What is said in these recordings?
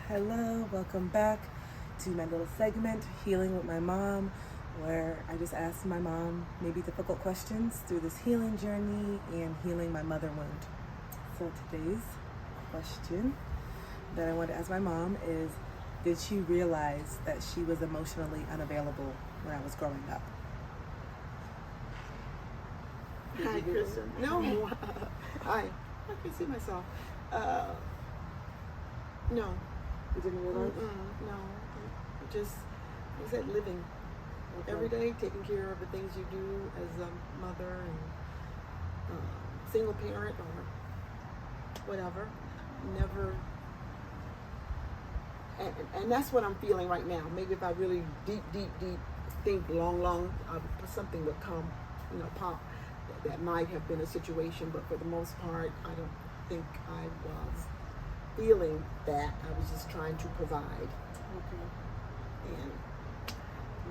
Hello, welcome back to my little segment, Healing with My Mom, where I just ask my mom maybe difficult questions through this healing journey and healing my mother wound. So today's question that I want to ask my mom is, did she realize that she was emotionally unavailable when I was growing up? Hi, Kristen. No, I can see myself. No. You didn't realize? No. Just, I said living every day, taking care of the things you do as a mother and single parent or whatever. Never. And that's what I'm feeling right now. Maybe if I really deep think long, something would come, pop. That might have been a situation, but for the most part, I don't think I was feeling that. I was just trying to provide. Okay. And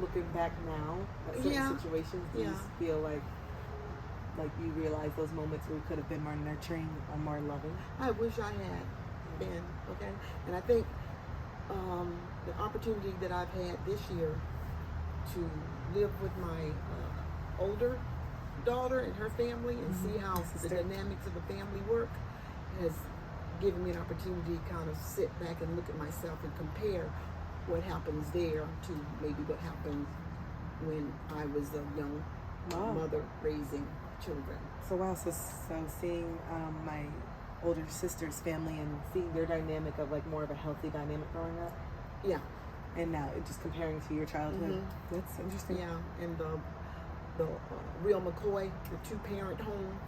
looking back now at certain situations, do you feel like you realize those moments where you could have been more nurturing or more loving? I wish I had been, okay? And I think the opportunity that I've had this year to live with my older daughter and her family and see how the dynamics of the family work has given me an opportunity to kind of sit back and look at myself and compare what happens there to maybe what happened when I was a young mother raising children. So seeing my older sister's family and seeing their dynamic of like more of a healthy dynamic growing up. Yeah. And now just comparing to your childhood. That's interesting. Yeah, and the Real McCoy, the two-parent home.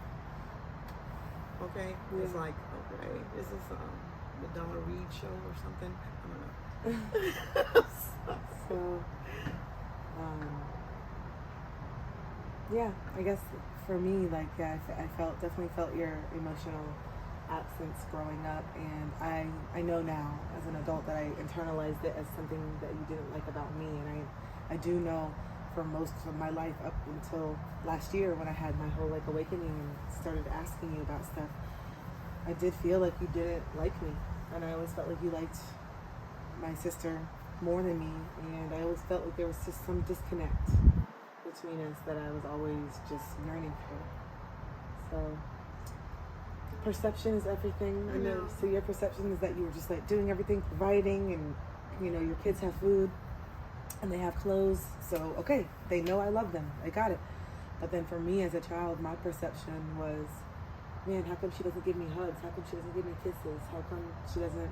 Okay, it was like, okay, is this the Donna Reed show or something? I don't know. So, yeah, I guess for me, I definitely felt your emotional absence growing up, and I know now as an adult that I internalized it as something that you didn't like about me, and I do know for most of my life up until last year when I had my whole awakening and started asking you about stuff, I did feel like you didn't like me, and I always felt like you liked my sister more than me, and I always felt like there was just some disconnect between us that I was always just yearning for. So perception is everything. I know. So your perception is that you were just doing everything, providing, and your kids have food and they have clothes, so okay, they know I love them, I got it. But then for me as a child, my perception was, man, how come she doesn't give me hugs? How come she doesn't give me kisses? How come she doesn't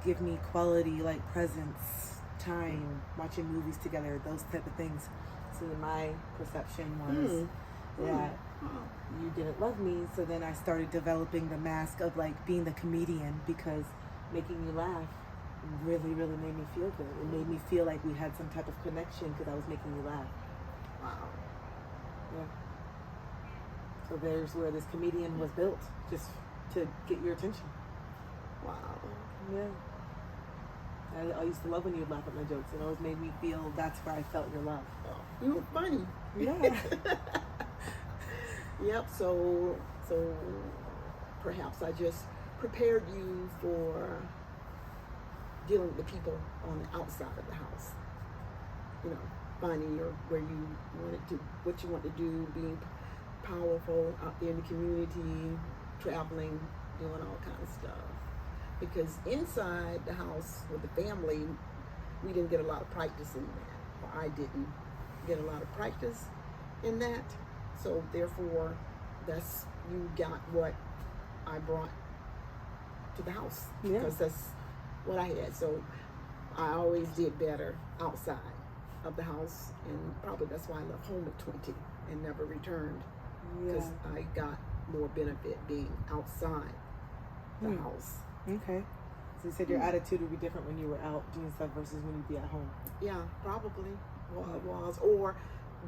give me quality presence, time, watching movies together, those type of things? So then my perception was that you didn't love me, so then I started developing the mask of being the comedian, because making you laugh really made me feel good. It made me feel like we had some type of connection because I was making you laugh. Wow. Yeah. So there's where this comedian was built, just to get your attention. Wow. Yeah. I used to love when you'd laugh at my jokes. It always made me feel that's where I felt your love. Oh, you were funny. Yeah. Yep. So perhaps I just prepared you for dealing with the people on the outside of the house. Finding where you wanted to, what you want to do, being powerful out there in the community, traveling, doing all kinds of stuff. Because inside the house with the family, we didn't get a lot of practice in that. Or I didn't get a lot of practice in that. So therefore, you got what I brought to the house. Yeah. Because that's what I had. So I always did better outside of the house, and probably that's why I left home at 20 and never returned, because I got more benefit being outside the house. Okay. So you said your attitude would be different when you were out doing stuff versus when you'd be at home. Yeah, probably was, or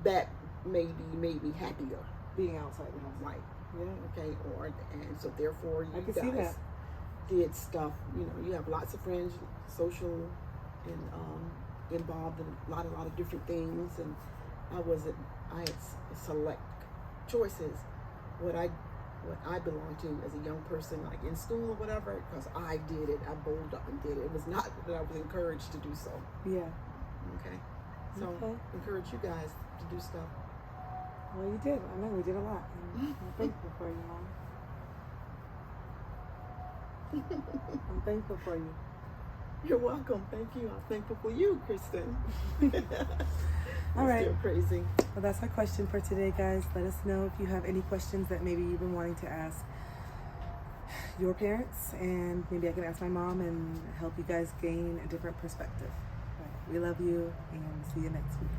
that maybe made me happier being outside the house. Right. Yeah. Okay. And so therefore I can guys see that. Did stuff. You have lots of friends, social, and involved in a lot of different things, and I had select choices. What I what I belong to as a young person, like in school or whatever, because I did it. I bowled up and did it. It was not that I was encouraged to do so. Yeah. Okay. So Okay. encourage you guys to do stuff. Well, you did. I know we did a lot. I'm thankful for you, Mom. I'm thankful for you. You're welcome. Thank you. I'm thankful for you, Kristen. All right. Still crazy. Well, that's our question for today, guys. Let us know if you have any questions that maybe you've been wanting to ask your parents, and maybe I can ask my mom and help you guys gain a different perspective. But we love you, and see you next week.